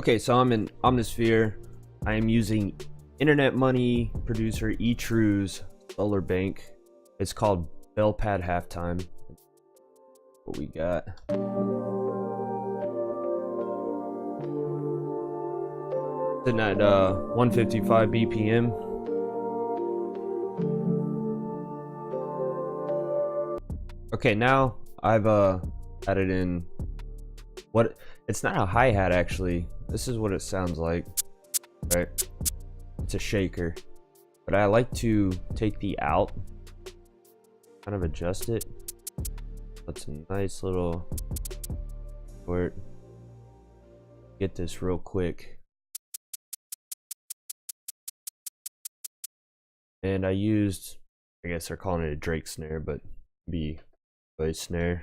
Okay, so I'm in Omnisphere. I am using Internet Money producer eTrue's Solar Bank. It's called Bell Pad Halftime. What we got? Sitting at 155 BPM. Okay, now I've added in what it's not a hi-hat actually. This is what it sounds like, right? It's a shaker, but I like to take the out, kind of adjust it. That's a nice little squirt. Get this real quick. And I used, I guess they're calling it a Drake snare, but be a snare.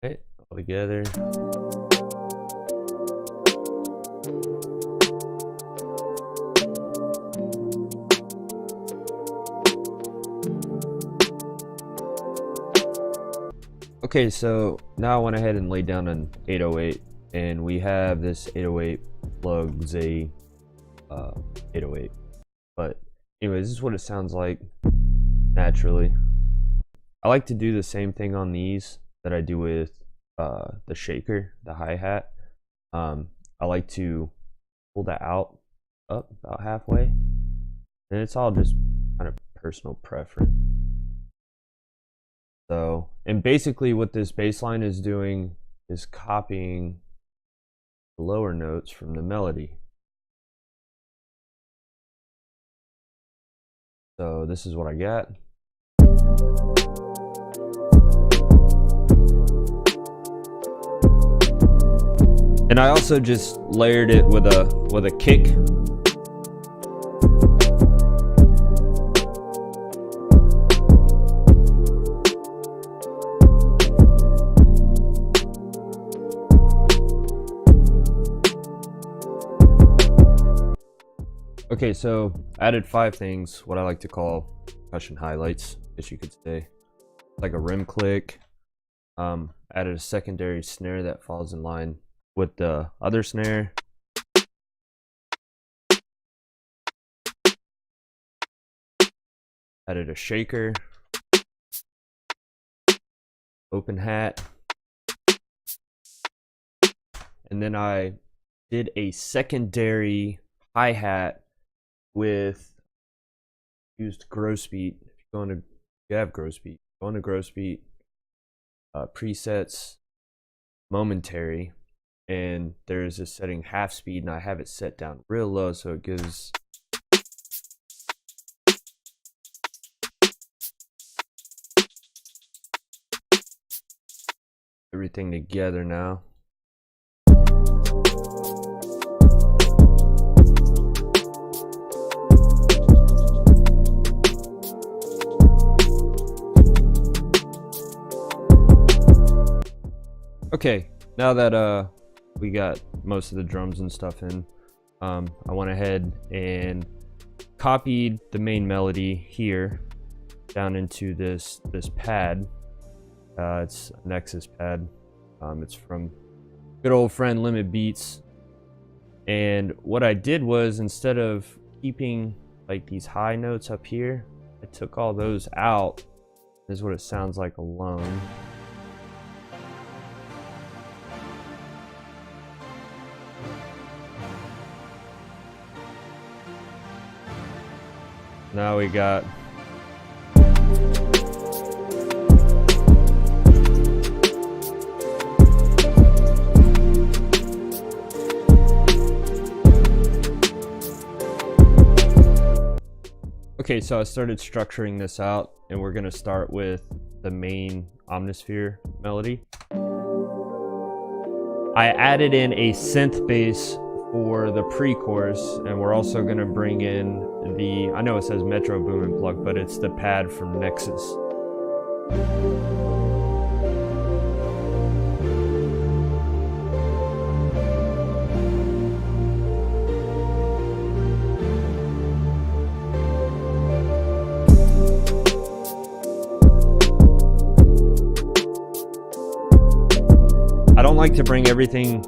Okay, all together. Okay, so now I went ahead and laid down an 808, and we have this 808 plugs a 808. But anyways, this is what it sounds like naturally. I like to do the same thing on these that I do with the shaker, the hi-hat. I like to pull that out up about halfway, and it's all just kind of personal preference. So, and basically what this bass line is doing is copying the lower notes from the melody. So this is what I got. And I also just layered it with a kick. Okay, so I added 5 things, what I like to call percussion highlights, as you could say. Like a rim click, added a secondary snare that falls in line with the other snare. Added a shaker, open hat, and then I did a secondary hi-hat with used gross beat. If you have gross beat, go into gross beat, presets, momentary, and there's a setting half speed, and I have it set down real low so it gives everything together now. Okay, now that we got most of the drums and stuff in, I went ahead and copied the main melody here down into this pad. It's a Nexus pad. It's from good old friend MikeyBBeats. And what I did was, instead of keeping like these high notes up here, I took all those out. This is what it sounds like alone. Now we got okay, so I started structuring this out, and we're gonna start with the main Omnisphere melody. I added in a synth bass for the pre-chorus, and we're also going to bring in the, I know it says Metro Boom and Plug, but it's the pad from Nexus. I don't like to bring everything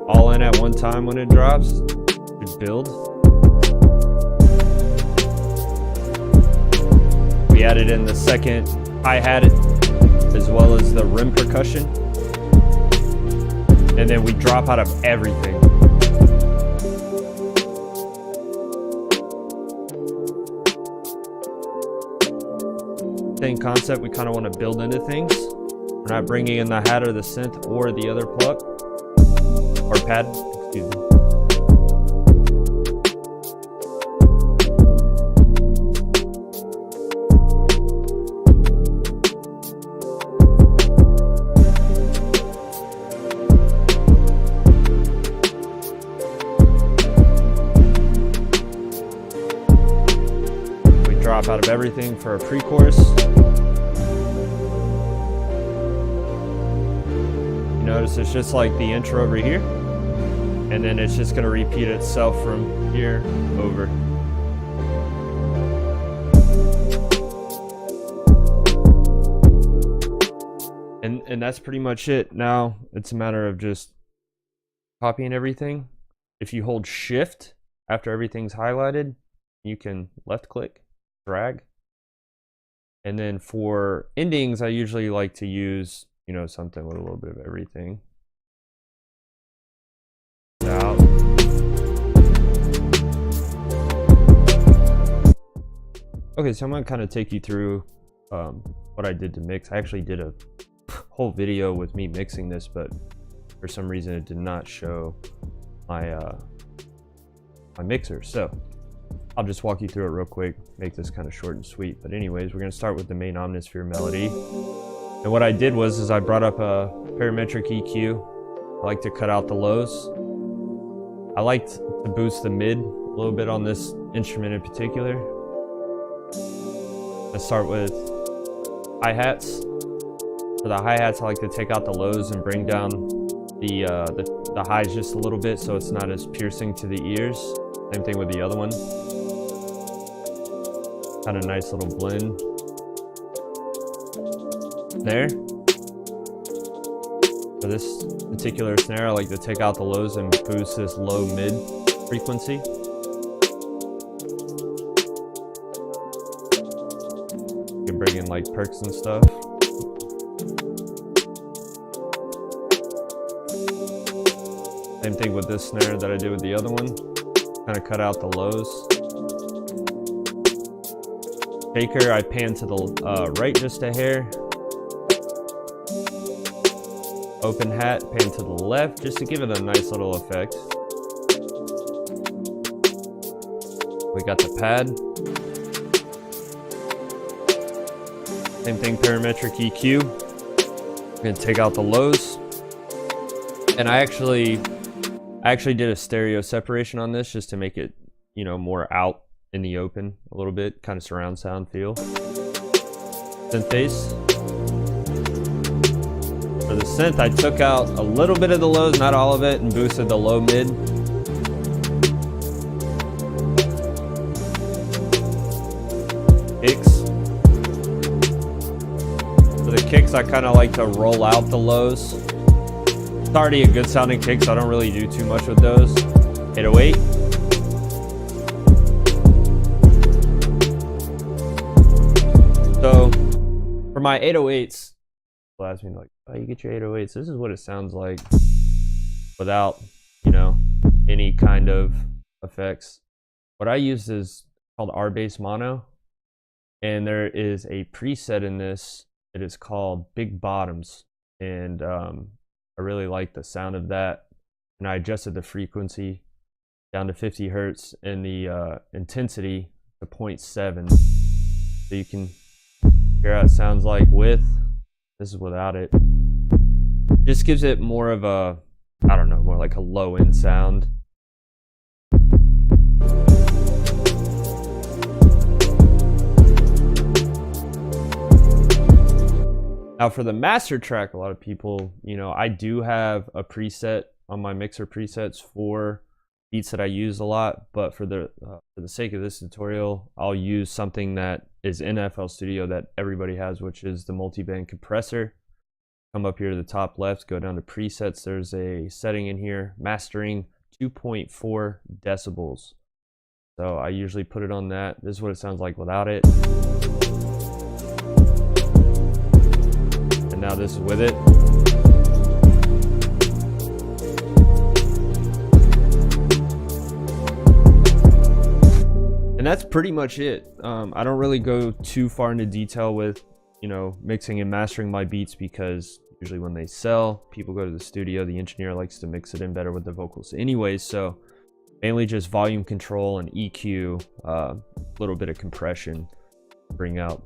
all in at one time when it drops. Should build. We added in the second hi-hat as well as the rim percussion. And then we drop out of everything. Same concept, we kind of want to build into things. We're not bringing in the hat or the synth or the other pluck or pad, excuse me. We drop out of everything for a pre-chorus. Notice it's just like the intro over here, and then it's just going to repeat itself from here over. And that's pretty much it. Now it's a matter of just copying everything. If you hold shift after everything's highlighted, you can left click, drag. And then for endings, I usually like to use, you know, something with a little bit of everything. Out. Okay, so I'm gonna kind of take you through what I did to mix. I actually did a whole video with me mixing this, but for some reason it did not show my my mixer. So I'll just walk you through it real quick, make this kind of short and sweet. But anyways, we're gonna start with the main Omnisphere melody. And what I did was I brought up a parametric EQ. I like to cut out the lows. I like to boost the mid a little bit on this instrument in particular. Let's start with hi-hats. For the hi-hats, I like to take out the lows and bring down the highs just a little bit so it's not as piercing to the ears. Same thing with the other one. Kind of nice little blend. Snare. For this particular snare, I like to take out the lows and boost this low mid frequency. You can bring in like perks and stuff. Same thing with this snare that I did with the other one. Kind of cut out the lows. Shaker, I pan to the right just a hair. Open hat, pan to the left, just to give it a nice little effect. We got the pad. Same thing, parametric EQ. We're gonna take out the lows. And I actually did a stereo separation on this just to make it, you know, more out in the open a little bit, kind of surround sound feel. Synth bass. For the synth, I took out a little bit of the lows, not all of it, and boosted the low mid. Kicks. For the kicks, I kind of like to roll out the lows. It's already a good sounding kick, so I don't really do too much with those. 808. So for my 808s, people ask me like, "Oh, you get your 808s? This is what it sounds like without, you know, any kind of effects." What I use is called R-Bass Mono, and there is a preset in this. It is called Big Bottoms, and I really like the sound of that. And I adjusted the frequency down to 50 hertz and the intensity to 0.7, so you can hear how it sounds like with. This is without it. Just gives it more of a, I don't know, more like a low end sound. Now for the master track, a lot of people, you know, I do have a preset on my mixer presets for beats that I use a lot, but for the sake of this tutorial, I'll use something that is in FL Studio that everybody has, which is the multi-band compressor. come up here to the top left, go down to presets. There's a setting in here, mastering 2.4 decibels. So I usually put it on that. This is what it sounds like without it. And now this is with it. And that's pretty much it. I don't really go too far into detail with, you know, mixing and mastering my beats, because usually when they sell, people go to the studio, the engineer likes to mix it in better with the vocals anyways. So mainly just volume control and EQ, a little bit of compression, bring out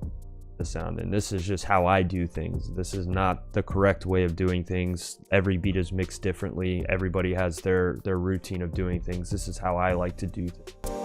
the sound. And this is just how I do things. This is not the correct way of doing things. Every beat is mixed differently. Everybody has their routine of doing things. This is how I like to do things.